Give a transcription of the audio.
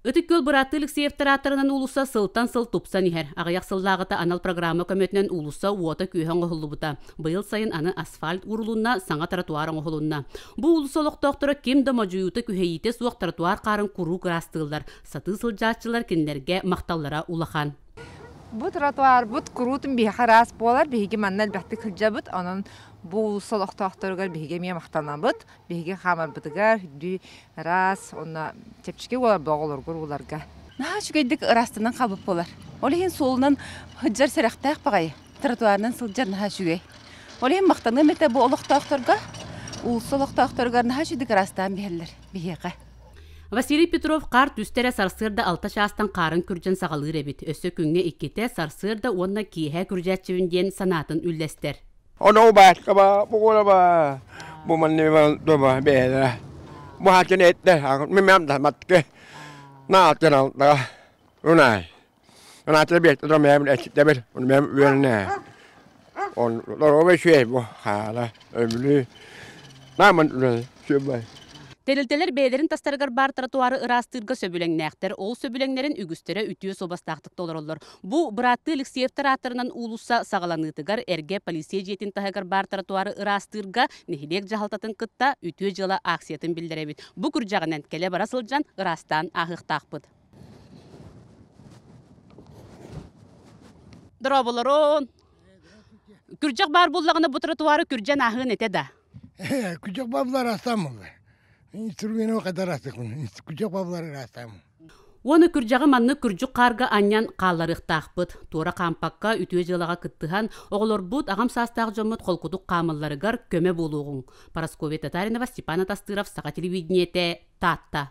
Өтіккөл бұратылық сеевтаратарынан улуса сылтан сыл тупсан ихер. Ағаяқ сыллағыта анал программа көметінен улуса уота күйен ғылы бұта. Бұйыл сайын аны асфальт урулунна, саңа тротуарын ғылунна. Бұ улусолық тоқтыры кем да мажуюты күхейті суақ тротуар қарын құру қырастығылар. Саты сылжатчылар кенлерге мақталлара улахан. Бұ тротуар бұд құрутын бейі қарас болар, бейге маннал бәтті күлжа бұд, оның бұл солық тоқтырығар бейге ме мақтана бұд, бейге қамар бұдығар, үді рас, оны тепчіке олар боғылыр оларға. Наға жүгейдік растынан қалбып болар. Олеген солынан хүджар сәріқтақ бағай, тротуарынан сылжар наға жүгей. Олеген мақтаны мәті бұл олық тоқтырға, ол солық тоқтырғар наға жүдік растан бейелер бейге. Василий Петров қар түстері сарсырда алта шастан қарын күржен сағалыр әбіт. Өсі күнге иккете сарсырда онна кейхе күржәтчівінден санатын үллестер. Onu başka bu kola bu manne doba bela bu haçın ette memem da matke na tena da unay ona tabiat da memem ekipte bir onu memem üyene on doğru şey bu hala ömrü naman şöyle. Telilteler beylerin tastargar bar trotuarı ırastırga söbülenekter, ol söbülenlerin ügüstere ütüye sobastaqtık dolarollar. Bu bırattığılık siyeftaratlarından ulusa sağlanıtıgar erge polisiye jetin tahagar bar trotuarı ırastırga nehilek jahaltatın kıtta ütüye jala aksiyetin bildirebit. Bu kurjağınan kele barasılcan ırastan ahıq taqpıd. Daraboların. Kürjaq bar bullağına bu trotuarı kürjan ahığın ete da. Kürjaq bablar astam mı? İnstrümeni o kadar astık bunu. Kürjaq babları astam. Onu kürjağı manны kürjuk karga anyan qallarıq taqpıd. Tora kampakka ütüye jalağa kıttıhan oğlor bud ağam sastaq jomut kolkuduk qamıllarıgar köme boluğun. Paraskovya Tatarinova, Степан Тастыров, Саға телевидениете, Татта.